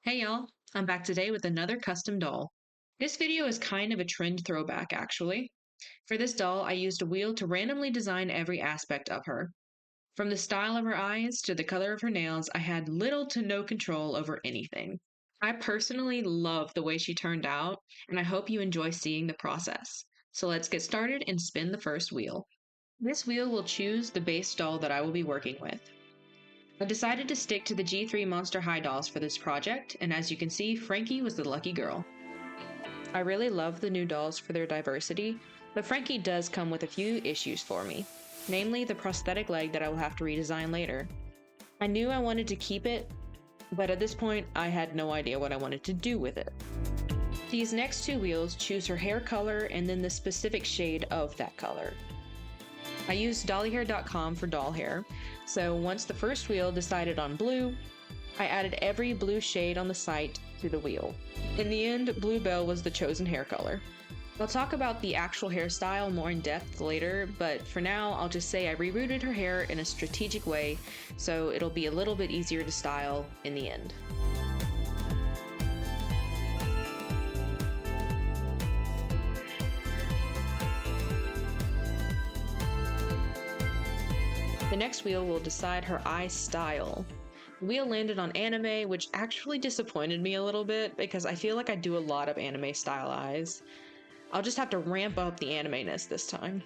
Hey y'all, I'm back today with another custom doll. This video is kind of a trend throwback, actually. For this doll, I used a wheel to randomly design every aspect of her. From the style of her eyes to the color of her nails, I had little to no control over anything. I personally love the way she turned out, and I hope you enjoy seeing the process. So let's get started and spin the first wheel. This wheel will choose the base doll that I will be working with. I decided to stick to the G3 Monster High dolls for this project, and as you can see, Frankie was the lucky girl. I really love the new dolls for their diversity, but Frankie does come with a few issues for me, namely the prosthetic leg that I will have to redesign later. I knew I wanted to keep it, but at this point, I had no idea what I wanted to do with it. These next two wheels choose her hair color and then the specific shade of that color. I used dollyhair.com for doll hair, so once the first wheel decided on blue, I added every blue shade on the site to the wheel. In the end, Bluebell was the chosen hair color. I'll talk about the actual hairstyle more in depth later, but for now, I'll just say I rerouted her hair in a strategic way, so it'll be a little bit easier to style in the end. The next wheel will decide her eye style. The wheel landed on anime, which actually disappointed me a little bit because I feel like I do a lot of anime style eyes. I'll just have to ramp up the anime-ness this time.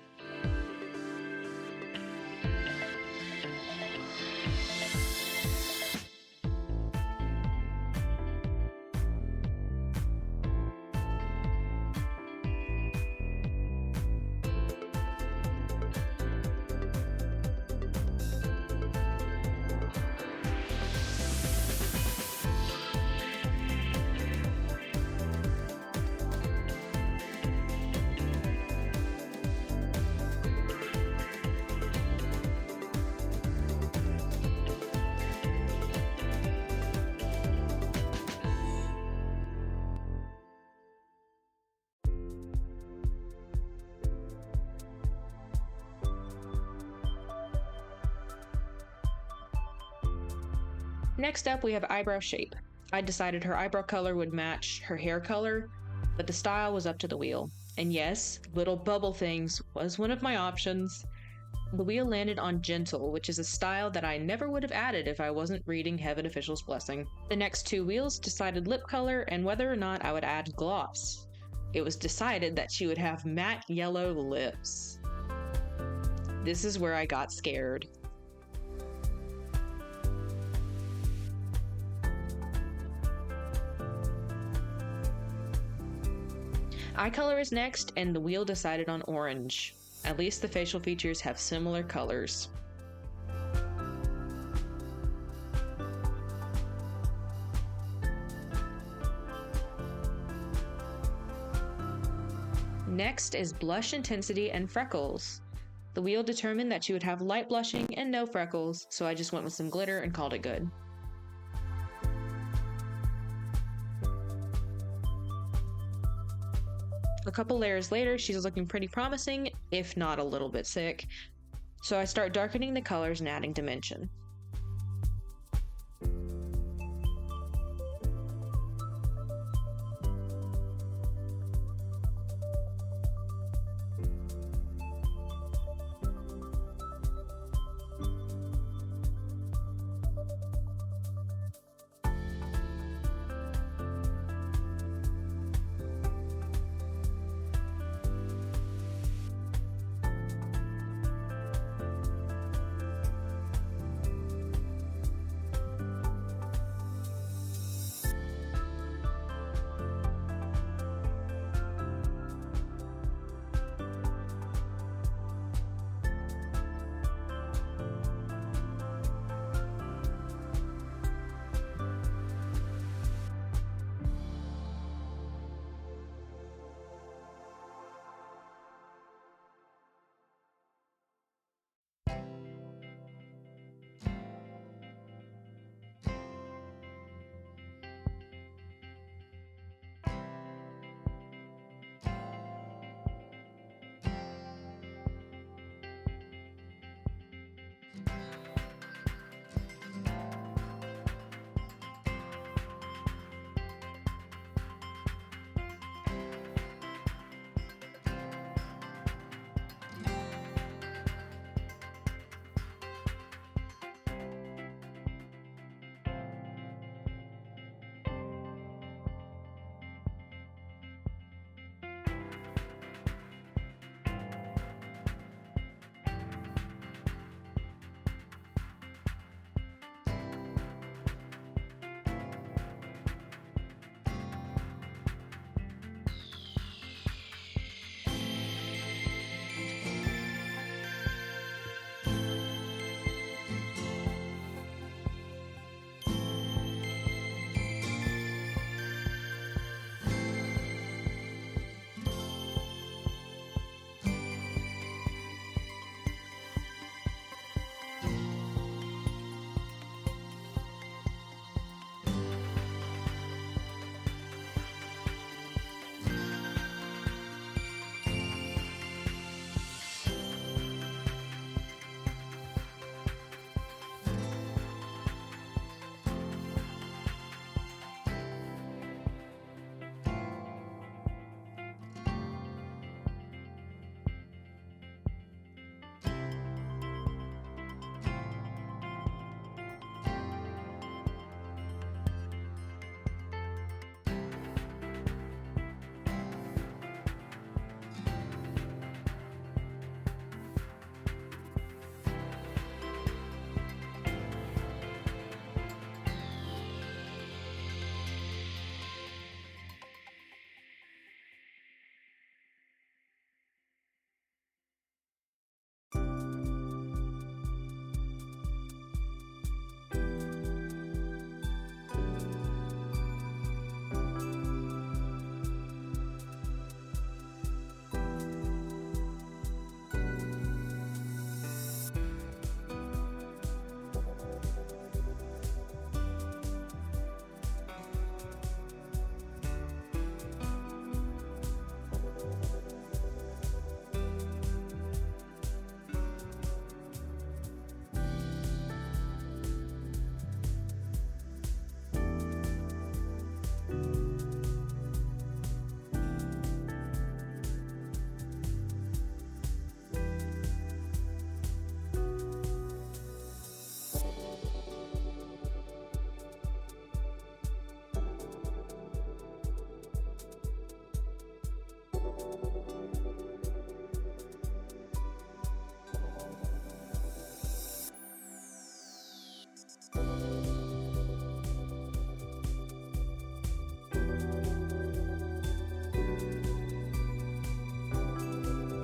Next up, we have eyebrow shape. I decided her eyebrow color would match her hair color, but the style was up to the wheel. And yes, little bubble things was one of my options. The wheel landed on gentle, which is a style that I never would have added if I wasn't reading Heaven Official's Blessing. The next two wheels decided lip color and whether or not I would add gloss. It was decided that she would have matte yellow lips. This is where I got scared. Eye color is next, and the wheel decided on orange. At least the facial features have similar colors. Next is blush intensity and freckles. The wheel determined that she would have light blushing and no freckles, so I just went with some glitter and called it good. A couple layers later, she's looking pretty promising, if not a little bit sick. So I start darkening the colors and adding dimension.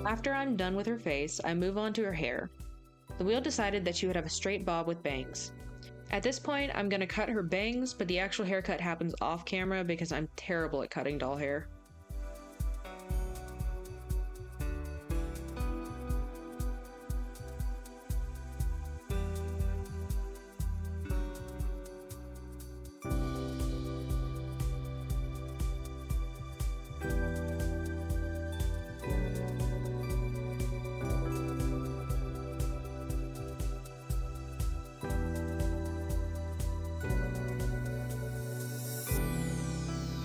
After I'm done with her face, I move on to her hair. The wheel decided that she would have a straight bob with bangs. At this point, I'm going to cut her bangs, but the actual haircut happens off camera because I'm terrible at cutting doll hair.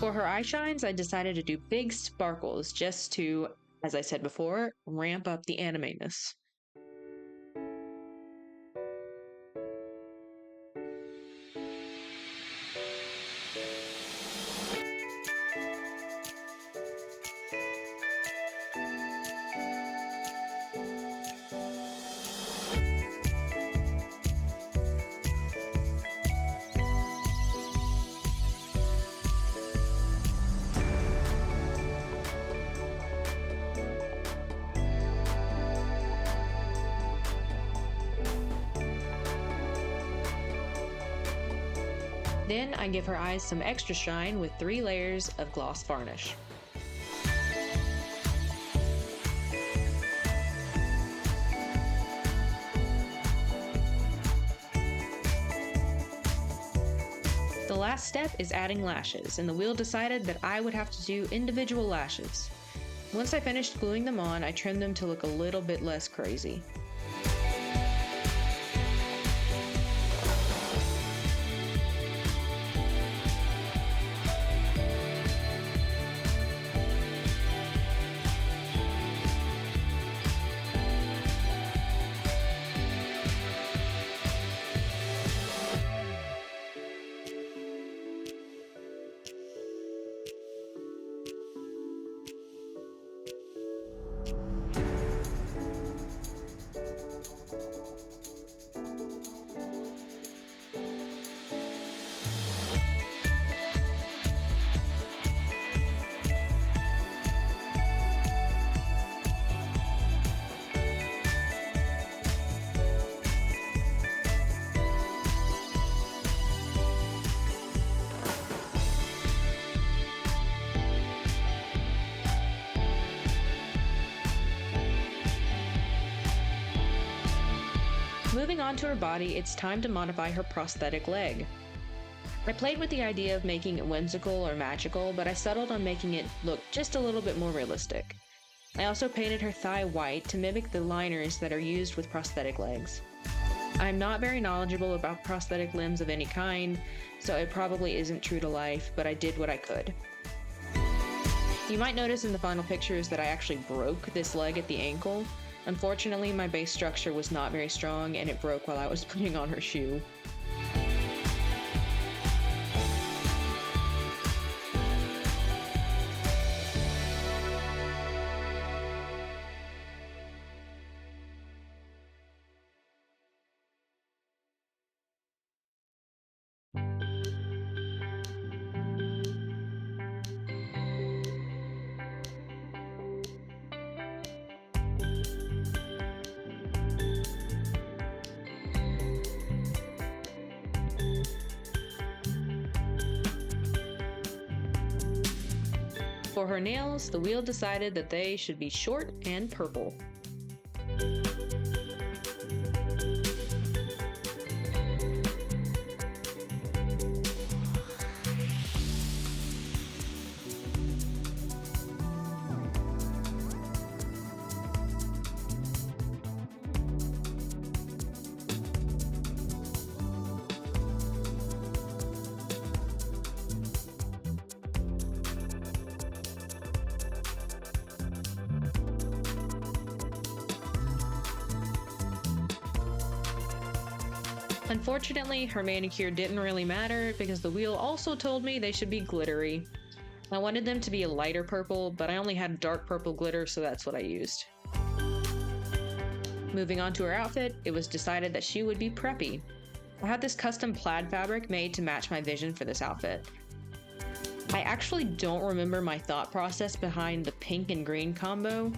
For her eye shines, I decided to do big sparkles just to, as I said before, ramp up the anime-ness. Then I give her eyes some extra shine with 3 layers of gloss varnish. The last step is adding lashes, and the wheel decided that I would have to do individual lashes. Once I finished gluing them on, I trimmed them to look a little bit less crazy. Moving on to her body, it's time to modify her prosthetic leg. I played with the idea of making it whimsical or magical, but I settled on making it look just a little bit more realistic. I also painted her thigh white to mimic the liners that are used with prosthetic legs. I'm not very knowledgeable about prosthetic limbs of any kind, so it probably isn't true to life, but I did what I could. You might notice in the final pictures that I actually broke this leg at the ankle. Unfortunately, my base structure was not very strong and it broke while I was putting on her shoe. For her nails, the wheel decided that they should be short and purple. Unfortunately, her manicure didn't really matter because the wheel also told me they should be glittery. I wanted them to be a lighter purple, but I only had dark purple glitter, so that's what I used. Moving on to her outfit, it was decided that she would be preppy. I had this custom plaid fabric made to match my vision for this outfit. I actually don't remember my thought process behind the pink and green combo.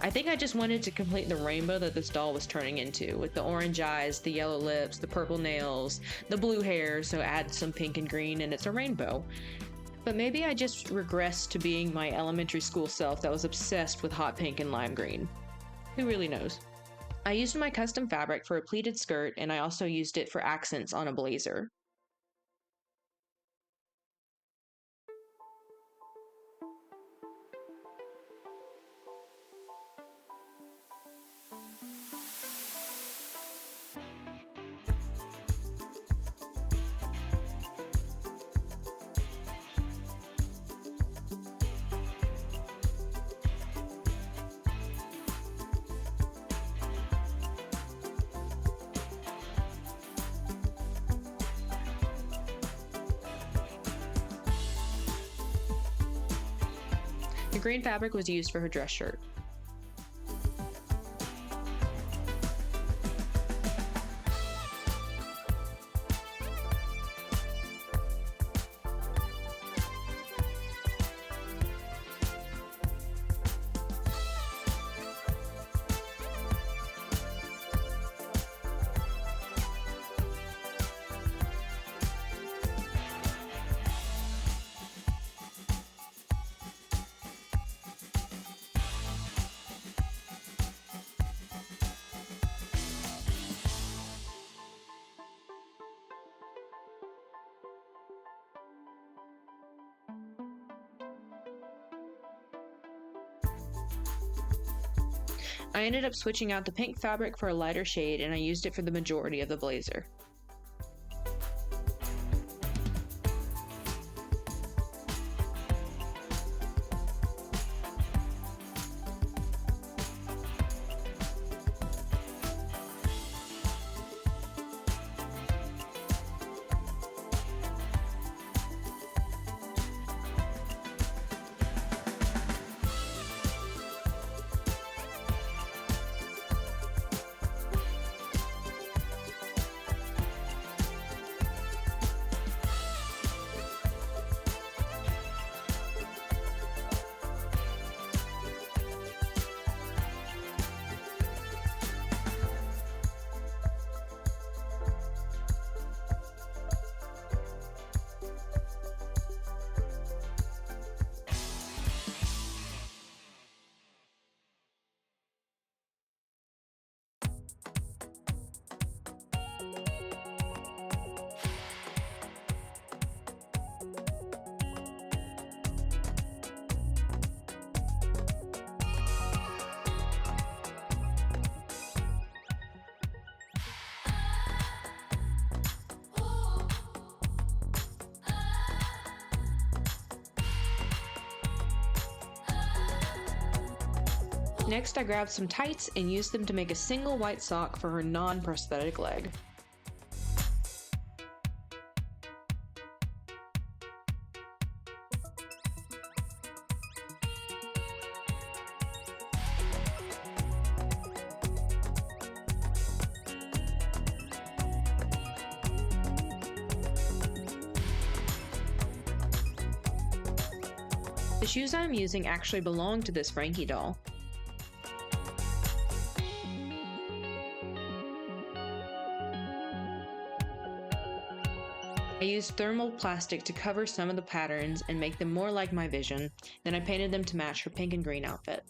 I think I just wanted to complete the rainbow that this doll was turning into, with the orange eyes, the yellow lips, the purple nails, the blue hair, so add some pink and green and it's a rainbow. But maybe I just regressed to being my elementary school self that was obsessed with hot pink and lime green. Who really knows? I used my custom fabric for a pleated skirt, and I also used it for accents on a blazer. The green fabric was used for her dress shirt. I ended up switching out the pink fabric for a lighter shade, and I used it for the majority of the blazer. Next, I grabbed some tights and used them to make a single white sock for her non-prosthetic leg. The shoes I'm using actually belong to this Frankie doll. I used thermal plastic to cover some of the patterns and make them more like my vision, then I painted them to match her pink and green outfit.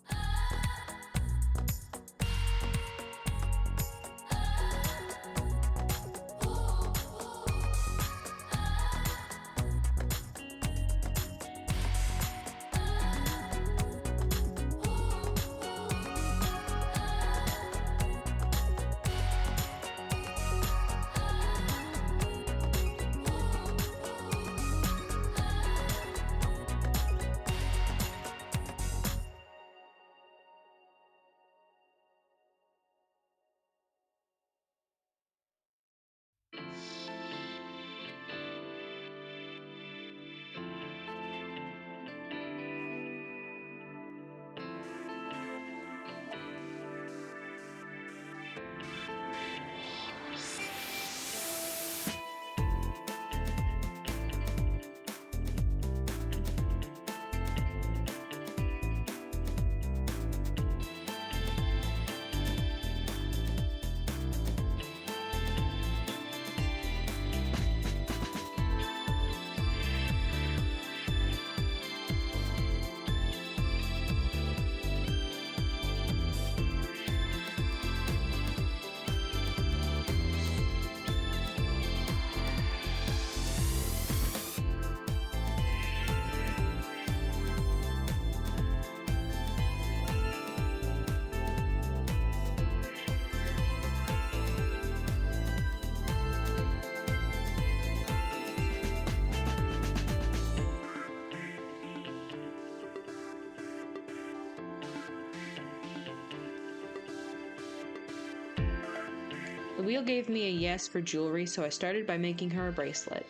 The wheel gave me a yes for jewelry, so I started by making her a bracelet.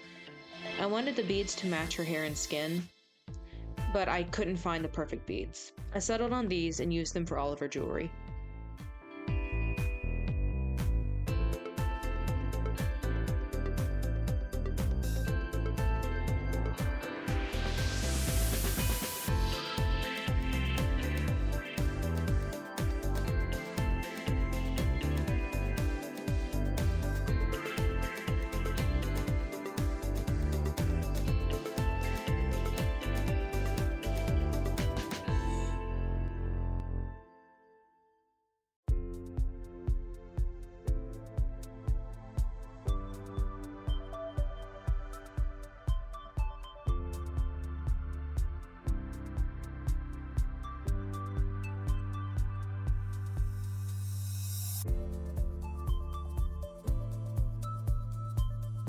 I wanted the beads to match her hair and skin, but I couldn't find the perfect beads. I settled on these and used them for all of her jewelry.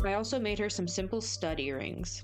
I also made her some simple stud earrings.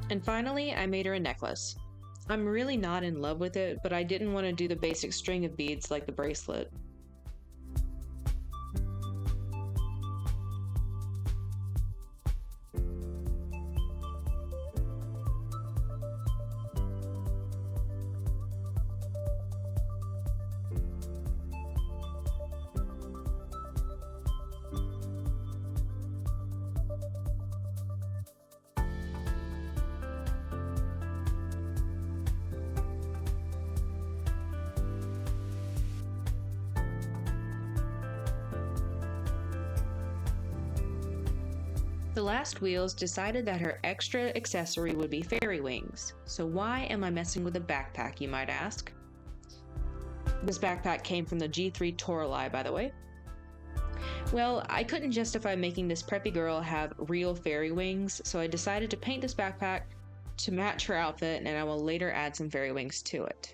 And finally, I made her a necklace. I'm really not in love with it, but I didn't want to do the basic string of beads like the bracelet. The last wheels decided that her extra accessory would be fairy wings. So why am I messing with a backpack, you might ask? This backpack came from the G3 Torali, by the way. Well, I couldn't justify making this preppy girl have real fairy wings, so I decided to paint this backpack to match her outfit, and I will later add some fairy wings to it.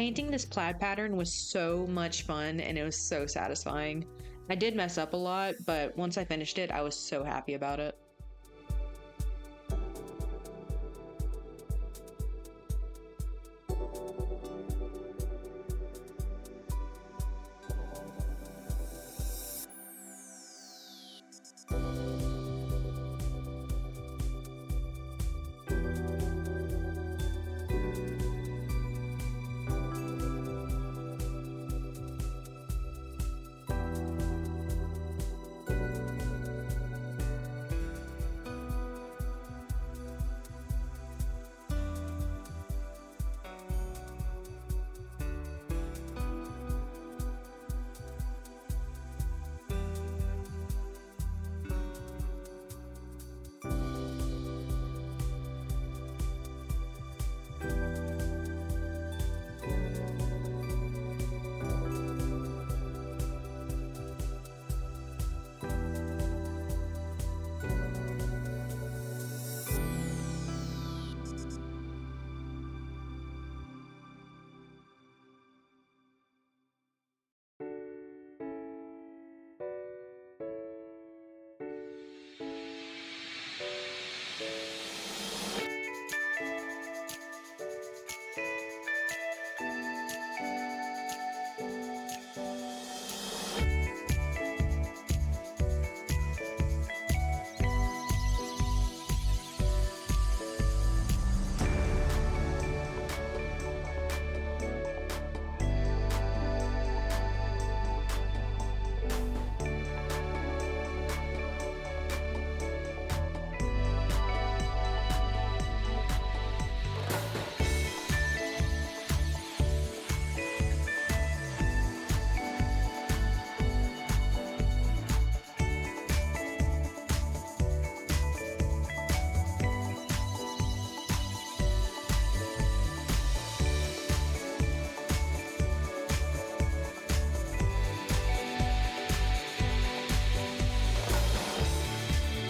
Painting this plaid pattern was so much fun and it was so satisfying. I did mess up a lot, but once I finished it, I was so happy about it.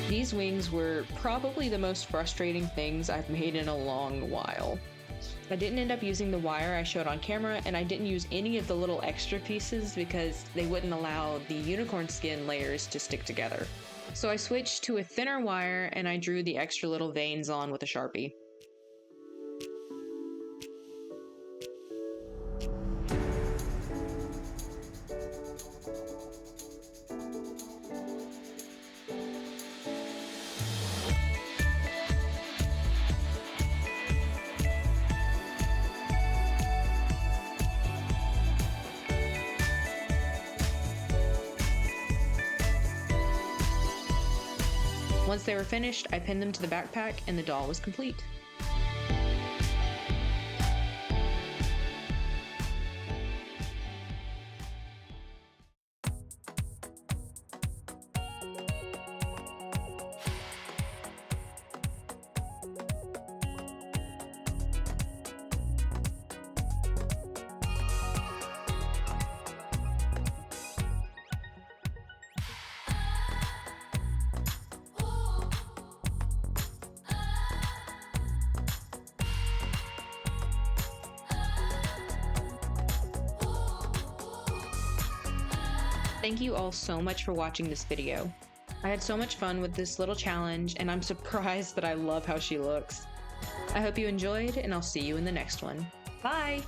These wings were probably the most frustrating things I've made in a long while. I didn't end up using the wire I showed on camera, and I didn't use any of the little extra pieces because they wouldn't allow the unicorn skin layers to stick together. So I switched to a thinner wire and I drew the extra little veins on with a Sharpie. Once they were finished, I pinned them to the backpack and the doll was complete. Thank you all so much for watching this video. I had so much fun with this little challenge, and I'm surprised that I love how she looks. I hope you enjoyed, and I'll see you in the next one. Bye!